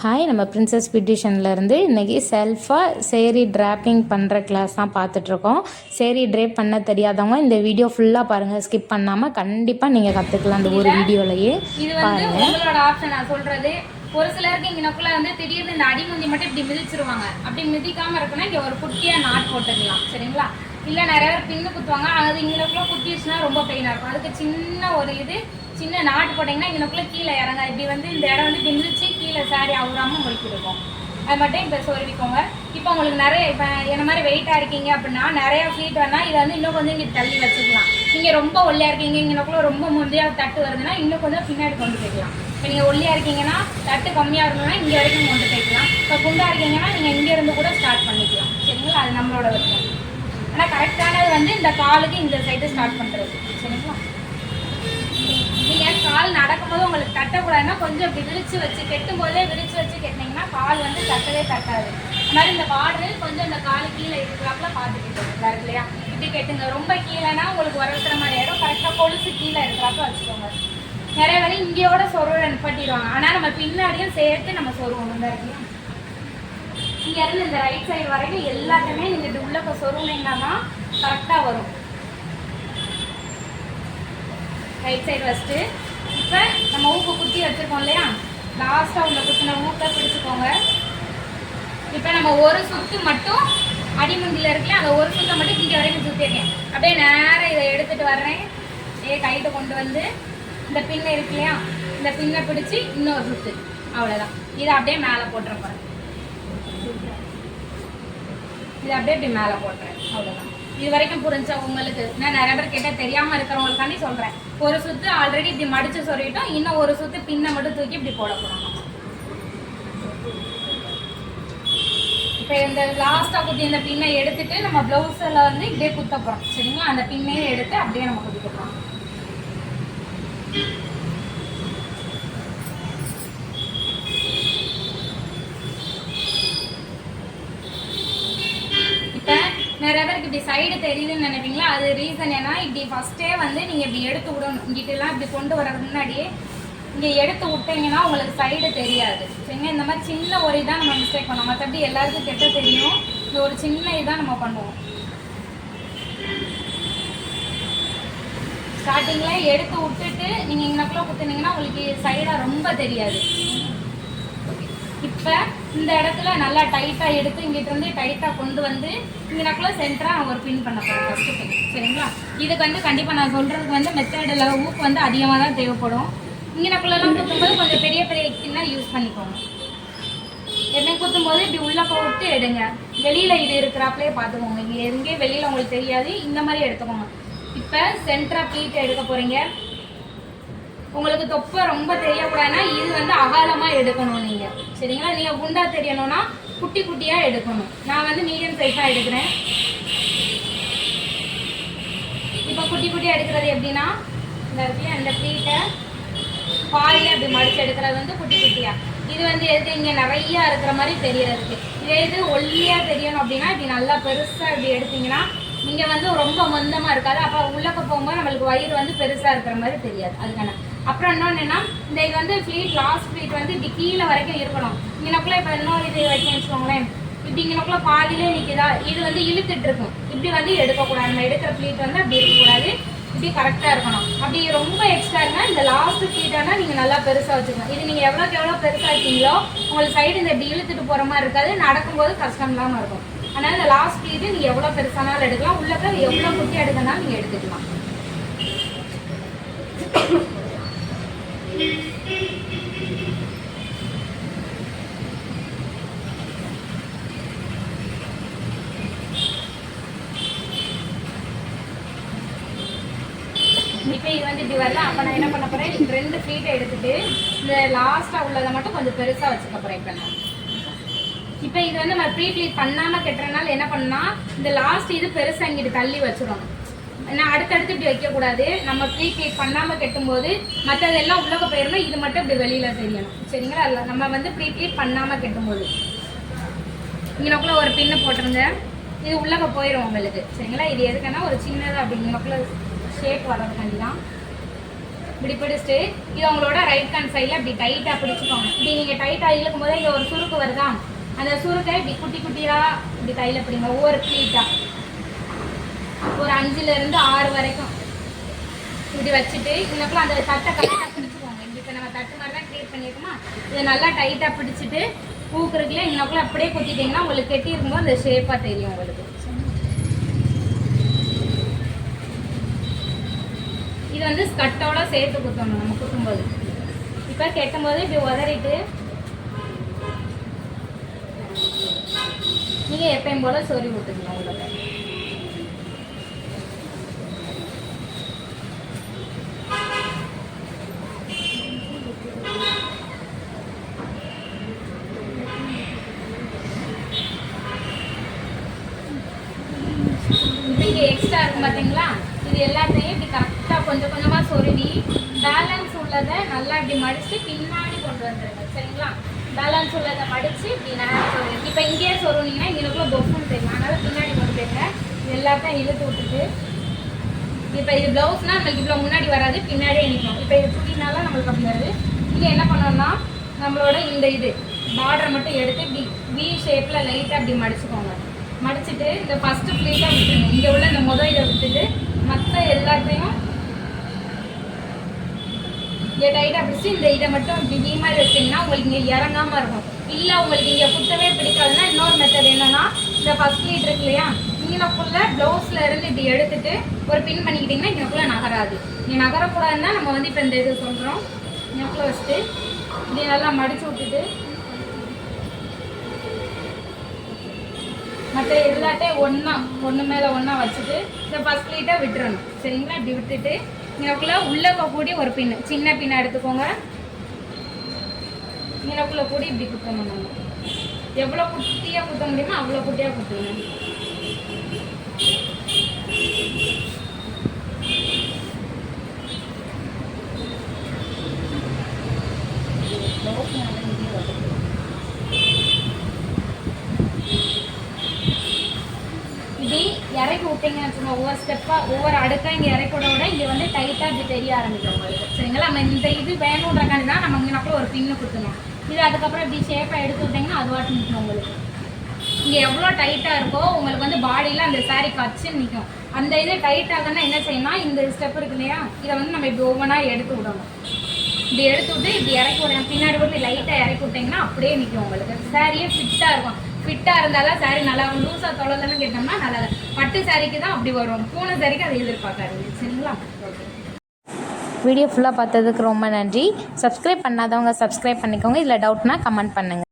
Hi, நம்ம princess பியூட்டிஷன்லேருந்து இன்றைக்கி செல்ஃபாக சேரீ ட்ராப்பிங் பண்ணுற கிளாஸ் தான் பார்த்துட்ருக்கோம். சேரீ ட்ரேப் பண்ண தெரியாதவங்க இந்த வீடியோ ஃபுல்லாக பாருங்கள், ஸ்கிப் பண்ணாமல். கண்டிப்பாக நீங்கள் கற்றுக்கலாம் அந்த ஒரு வீடியோலையே. இது வந்து உங்களோட ஆப்ஷன். நான் சொல்கிறது, ஒரு சிலருக்கு இங்கனக்குள்ளே வந்து திடீர்னு இந்த அடிமுந்தி மட்டும் இப்படி மிதிச்சிருவாங்க. அப்படி மிதிக்காமல் இருக்குன்னா இங்கே ஒரு குட்டியாக நாட் போட்டுக்கலாம், சரிங்களா? இல்லை நிறைய பேர் பின்னு குத்துவாங்க, அது இங்கனக்குள்ளே குத்திடுச்சுன்னா ரொம்ப பெயினாக இருக்கும். அதுக்கு சின்ன ஒரு சின்ன நாட்டு போட்டிங்கன்னா இங்கனக்குள்ளே கீழே இறங்க. இப்படி வந்து இந்த இடம் வந்து மிதிச்சு கீழே சாரி அவுறாமல் முடிக்கி இருக்கும். அது மட்டும் இப்போ சொருவிக்கோங்க. இப்போ உங்களுக்கு நிறைய இப்போ என்ன மாதிரி வெயிட்டாக இருக்கீங்க அப்படின்னா நிறையா ஃபீட் வேணால் இதை வந்து இன்னும் கொஞ்சம் இங்கே தள்ளி வச்சுக்கலாம். நீங்கள் ரொம்ப ஒல்லியாக இருக்கீங்க, இங்கனக்குள்ளே ரொம்ப முந்தையாக தட்டு வருதுன்னா இன்னும் கொஞ்சம் பின்னாடி கொண்டு போய்க்கலாம். இப்போ நீங்கள் ஒல்லியாக இருக்கீங்கன்னா தட்டு கம்மியாக இருந்ததுன்னா இங்கே வரைக்கும் கொண்டு போய்க்கலாம். இப்போ குண்டாக இருக்கீங்கன்னா நீங்கள் இங்கேருந்து கூட ஸ்டார்ட் பண்ணிக்கலாம், சரிங்களா? அது நம்மளோட விருப்பம். ஆனால் கரெக்டானது வந்து இந்த காலுக்கு இந்த சைடு ஸ்டார்ட் பண்ணுறது, சரிங்களா? நீங்கள் கால் நடக்கும்போது உங்களுக்கு தட்டக்கூடாதுன்னா கொஞ்சம் இப்படி விரிச்சு வச்சு கெட்டும் போதே விரிச்சு வச்சு கெட்டினீங்கன்னா கால் வந்து தட்டவே தட்டாது. அது மாதிரி இந்த பார்டரு கொஞ்சம் இந்த கால் கீழே இருக்கிறாப்புல பார்த்துக்கிட்டு இருக்கு இல்லையா? இப்படி கெட்டுங்க. ரொம்ப கீழேனா உங்களுக்கு வரவுற மாதிரி ஆயிடும். கரெக்டாக கொலுசு கீழே இருக்கிறாப்புல வச்சுக்கோங்க. நிறைய வேலை இங்கேயோட சொருவை நிப்பாட்டிடுவாங்க. ஆனால் நம்ம பின்னாடியும் சேர்த்து நம்ம சொருவோம். இந்த இடத்துல இங்கேருந்து இந்த ரைட் சைடு வரைக்கும் எல்லாத்தையுமே நீங்கள் இது உள்ள சொருவினீங்கன்னா தான் கரெக்டாக வரும். Right side first. இப்போ நம்ம ஊக்கு குத்தி வச்சுருக்கோம் இல்லையா? லாஸ்ட்டாக உள்ள குத்தின ஊக்கை பிடிச்சிக்கோங்க. இப்போ நம்ம ஒரு சுற்று மட்டும் அடிமுந்தியில் இருக்குல்ல, அந்த ஒரு சுற்றை மட்டும் இங்கே வரைக்கும் சுற்றிருக்கேன். அப்படியே நேராக இதை எடுத்துகிட்டு வர்றேன். கைட்டை கொண்டு வந்து இந்த பின்னை இருக்கு இல்லையா, இந்த பின்னை பிடிச்சி இன்னொரு சுற்று. அவ்வளோதான். இதை அப்படியே மேலே போட்டுறேன். இதை அப்படியே இப்படி மேலே போட்டுறேன். அவ்வளோதான். இது வரைக்கும் புரிஞ்சா உங்களுக்கு? நான் நிறைய பேர் கேட்டால் தெரியாமல் இருக்கிறவங்களுக்காண்டி சொல்கிறேன். ஒரு சுற்று ஆல்ரெடி இப்படி மடித்து சொல்லிட்டோம், இன்னும் ஒரு சுற்று பின்னை மட்டும் தூக்கி இப்படி போட போகிறோம். இப்போ இந்த லாஸ்ட்டாக குத்தி இந்த பின்னை எடுத்துட்டு நம்ம ப்ளவுஸில் வந்து இப்படியே குத்த போகிறோம், சரிங்களா? அந்த பின்னையே எடுத்து அப்படியே நம்ம குத்திக்க போகிறோம். நிறைய பேருக்கு இப்படி சைடு தெரியுதுன்னு நினைப்பீங்களா? அது ரீசன் ஏன்னா இப்படி ஃபஸ்ட்டே வந்து நீங்கள் இப்படி எடுத்து விடணும். இங்கிட்டலாம் இப்படி கொண்டு வரதுக்கு முன்னாடியே இங்கே எடுத்து விட்டீங்கன்னா உங்களுக்கு சைடு தெரியாது, சரிங்க? இந்த மாதிரி சின்ன ஒரு இதான் நம்ம மிஸ்டேக் பண்ணோம். மற்றபடி எல்லாருக்கும் கெட்ட தெரியும். இந்த ஒரு சின்ன இதான் நம்ம பண்ணுவோம். ஸ்டார்டிங்கில் எடுத்து விட்டுட்டு நீங்கள் இங்கனக்குள்ளே குத்துனீங்கன்னா உங்களுக்கு சைடாக ரொம்ப தெரியாது. இப்போ இந்த இடத்துல நல்லா டைட்டாக எடுத்து இங்கிட்டிருந்து டைட்டாக கொண்டு வந்து இங்கனக்குள்ளே சென்டராக ஒரு பின் பண்ண போகிறோம், ஃபஸ்ட்டு பின், சரிங்களா? இதுக்கு வந்து கண்டிப்பாக நான் சொல்கிறதுக்கு வந்து மெத்தடில் ஊக்கு வந்து அதிகமாக தான் தேவைப்படும். இங்கனக்குள்ளெல்லாம் குத்தும்போது கொஞ்சம் பெரிய பெரிய கிண்ணா யூஸ் பண்ணிக்கோங்க. என்ன குத்தும்போது இப்படி உள்ளே விட்டு எடுங்க. வெளியில் இது இருக்கிறாப்லே பார்த்துக்கோங்க. இங்கே எங்கேயும் வெளியில் உங்களுக்கு தெரியாது, இந்த மாதிரி எடுத்துக்கோங்க. இப்போ சென்டராக ப்ளீட் எடுக்க போகிறீங்க. உங்களுக்கு தொப்பை ரொம்ப தெரியக்கூடாதுன்னா இது வந்து அகாலமாக எடுக்கணும் நீங்கள், சரிங்களா? நீங்கள் குண்டா தெரியணும்னா குட்டி குட்டியாக எடுக்கணும். நான் வந்து மீடியம் சைஸாக எடுக்கிறேன். இப்போ குட்டி குட்டியாக எடுக்கிறது எப்படின்னா இந்த இடத்துல அந்த ப்ளீட்டை பாதியாக அப்படி மடித்து எடுக்கிறது வந்து குட்டி குட்டியாக. இது வந்து எது இங்கே நிறையா இருக்கிற மாதிரி தெரியறதுக்கு. இதே இது ஒல்லியாக தெரியணும் அப்படின்னா இப்படி நல்லா பெருசாக இப்படி எடுத்தீங்கன்னா இங்கே வந்து ரொம்ப மொந்தமாக இருக்காது. அப்போ உள்ளக்க போகும்போது நம்மளுக்கு வயிறு வந்து பெருசாக இருக்கிற மாதிரி தெரியாது. அதுக்கான அப்புறம் இன்னொன்றுன்னா இந்த இது வந்து ஃப்ளீட் லாஸ்ட் ஃப்ளீட் வந்து இப்படி கீழே வரைக்கும் இருக்கணும். இங்கனக்குள்ளே இப்போ இன்னொரு இது வைக்க வச்சுக்கோங்களேன். இப்படி இங்கனக்குள்ளே பாதியிலே நிற்கிதா, இது வந்து இழுத்துட்டு இருக்கும். இப்படி வந்து எடுக்கக்கூடாது. நம்ம எடுக்கிற ஃப்ளீட் வந்து அப்படி இருக்கக்கூடாது, இப்படி கரெக்டாக இருக்கணும். அப்படி ரொம்ப எக்ஸ்ட்ரா இருந்தால் இந்த லாஸ்ட்டு ஃப்ளீட்டானா நீங்கள் நல்லா பெருசாக வச்சுக்கணும். இது நீங்கள் எவ்வளோக்கு எவ்வளோ பெருசாக இருக்கீங்களோ உங்களுக்கு சைடு இந்த இப்படி இழுத்துட்டு போகிற மாதிரி இருக்காது, நடக்கும்போது கஷ்டம் இல்லாமல் இருக்கும். அதனால் இந்த லாஸ்ட் ஃப்ளீட்டு நீங்கள் எவ்வளோ பெருசானாலும் எடுக்கலாம், உள்ளக்க எவ்வளோ குட்டி எடுக்கனாலும் நீங்கள் எடுத்துக்கலாம். இப்போ இது வந்து இப்படி வரல. அப்போ நான் என்ன பண்ண போகிறேன், 2 ஃப்ளீட்டை எடுத்துகிட்டு இந்த லாஸ்ட்டாக உள்ளதை மட்டும் கொஞ்சம் பெருசாக வச்சுக்க போகிறேன். இப்போ இது வந்து நம்ம ப்ரீ ஃப்ளீட் பண்ணாமல் கட்டுறதுனால என்ன பண்ணால் இந்த லாஸ்ட் இது பெருசாக இங்கிட்டு தள்ளி வச்சிடணும். ஏன்னா அடுத்தடுத்து இப்படி வைக்கக்கூடாது. நம்ம ப்ரீ ஃப்ளீட் பண்ணாமல் கட்டும்போது மற்றதெல்லாம் உள்ளக்க போயிடணும், இது மட்டும் இப்படி வெளியில் தெரியணும், சரிங்களா? இல்லை நம்ம வந்து ப்ரீ ஃப்ளீட் பண்ணாமல் கட்டும்போது இங்கனக்குள்ளே ஒரு பின்னு போட்டுருங்க. இது உள்ளக்க போயிடும் உங்களுக்கு, சரிங்களா? இது எதுக்குன்னா ஒரு சின்னதாக அப்படி இங்கனக்குள்ளே ஷேப் வர்றதுக்காண்டி தான். இப்படி பிடிச்சிட்டு இது உங்களோட ரைட் ஹேண்ட் சைடில் இப்படி டைட்டாக பிடிச்சிக்கோங்க. இப்படி நீங்கள் டைட்டாக இழுக்கும் போதே இங்கே ஒரு சுருக்கு வருதா, அந்த சுருக்கை இப்படி குட்டி குட்டியாக இப்படி கையில் பிடிங்க. ஒவ்வொரு ப்ளீட்டாக ஒரு 5லேருந்து 6 வரைக்கும் இப்படி வச்சுட்டு இன்னக்குள்ள அந்த தட்டை கரெக்டாக பிடிச்சிக்கோங்க. இப்படி இப்போ நம்ம தட்டு மாதிரி தான் க்ரியேட் பண்ணியிருக்கோமா, இதை நல்லா டைட்டாக பிடிச்சிட்டு பூக்குறதுக்குள்ள இன்னக்குள்ள அப்படியே குத்திட்டிங்கன்னா உங்களுக்கு கெட்டி இருக்கும்போது அந்த ஷேப்பாக தெரியும் உங்களுக்கு. இது வந்து ஸ்கட்டோட சேர்த்து குத்தணும் நம்ம குத்தும்போது. இப்போ கெட்டும்போது இப்படி உதறிட்டு நீங்கள் எப்பயும் போல சொறி விட்டுக்கலாம் உங்களுக்கு. இங்கே எக்ஸ்ட்ரா இருக்கும் பார்த்தீங்களா, இது எல்லாத்தையும் இப்படி கரெக்டாக கொஞ்சம் கொஞ்சமாக சொருவி பேலன்ஸ் உள்ளதை நல்லா இப்படி மடித்து பின்னாடி கொண்டு வந்துடுங்க. சரிங்களா, பேலன்ஸ் உள்ளதை மடித்து இப்படி நேரம் சொருவி. இப்போ இங்கேயே சொருவினீங்கன்னா இங்கேக்குள்ள பொஃப்னு தெரியும், அதனால் பின்னாடி கொண்டு போயிருங்க. இது எல்லாத்தையும் இழுத்து விட்டுட்டு இப்போ இது ப்ளவுஸ்னால் நம்மளுக்கு இவ்வளோ முன்னாடி வராது, பின்னாடியே நிற்கும். இப்போ இது சுட்டினால நம்மளுக்கு அப்படி வருது. இங்கே என்ன பண்ணோம்னா நம்மளோட இந்த இது பார்டரை மட்டும் எடுத்து இப்படி வி ஷேப்பில் லைட்டாக இப்படி மடிச்சுக்கோங்க. மடிச்சுட்டு இந்த ஃபஸ்ட்டு ப்ளீட்டாக விட்டுருங்க. இங்கே உள்ள இந்த இதை விட்டுட்டு மற்ற எல்லாத்தையும் இங்கே டைட்டாக பிடிச்சி இந்த இதை மட்டும் இப்படி வீ மாதிரி வச்சிங்கன்னா உங்களுக்கு இங்கே இறங்காமல் இருக்கும். இல்லை உங்களுக்கு இங்கே குத்தவே பிடிக்காதுன்னா இன்னொரு மெத்தட் என்னென்னா, இந்த ஃபஸ்ட் ப்ளீட் இருக்கு இல்லையா, இங்கனக்குள்ளே ப்ளவுஸில் இருந்து இப்படி எடுத்துட்டு ஒரு பின் பண்ணிக்கிட்டிங்கன்னா இங்கனக்குள்ளே நகராது. இங்கே நகரக்கூடாதுன்னா நம்ம வந்து இப்போ இந்த இது சொல்கிறோம். இங்கனக்குள்ளே வச்சுட்டு இப்படி நல்லா மடித்து விட்டுட்டு மற்ற எல்லாத்தையும் ஒன்று மேலே ஒன்றா வச்சுட்டு இந்த ஃபஸ்ட் ப்ளீட்டை விட்டுறணும். சரிங்களா, இப்படி விட்டுட்டு இங்கனக்குள்ளே உள்ளே கூடி ஒரு பின்னு சின்ன பின்னை எடுத்துக்கோங்க. இங்கனக்குள்ளே கூடி இப்படி குத்தணும். நம்ம எவ்வளோ குட்டியாக குத்த முடியுமோ அவ்வளோ குட்டியாக குத்தணும். இப்படி இறக்கி விட்டிங்கன்னு வச்சுக்கோங்க, ஒவ்வொரு ஸ்டெப்பாக ஒவ்வொரு அடுக்காக இங்கே இறக்கோட விட இங்கே வந்து டைட்டாக இப்படி தெரிய ஆரம்பிக்கும் உங்களுக்கு. சரிங்களா, நம்ம இந்த இது வேணுன்றக்காண்டி தான் நம்ம இங்கே ஒரு பின்னு குத்தணும். இது அதுக்கப்புறம் இப்படி ஷேப்பாக எடுத்து விட்டிங்கன்னா அது வாட்டி நிற்கும் உங்களுக்கு. இங்கே எவ்வளோ டைட்டாக இருக்கோ உங்களுக்கு வந்து பாடியில் அந்த சாரீ கச்சுன்னு நிற்கும். அந்த இது டைட்டாகனா என்ன செய்யணும், இந்த ஸ்டெப் இருக்கு இல்லையா, இதை வந்து நம்ம இப்படி ஒவ்வொன்றா எடுத்து விடணும். இப்படி எடுத்து விட்டு இப்படி இறக்கி விடணும். பின்னாடி விட்டு லைட்டாக இறக்கி விட்டிங்கன்னா அப்படியே நிற்கும் உங்களுக்கு. சாரியே ஃபிட்டாக இருக்கும். ஃபிட்டாக இருந்தாலும் சாரீ நல்லா லூஸாக தொலைலன்னு கேட்டோம்னா நல்லா பட்டு சாரிக்கு தான் அப்படி வரும். பூனை சாரிக்கு அதை எதிர்பார்க்காது. சரிங்களா, ஓகே. வீடியோ ஃபுல்லாக பார்த்ததுக்கு ரொம்ப நன்றி. சப்ஸ்கிரைப் பண்ணாதவங்க சப்ஸ்கிரைப் பண்ணிக்கோங்க. இதில் டவுட்னா கமெண்ட் பண்ணுங்கள்.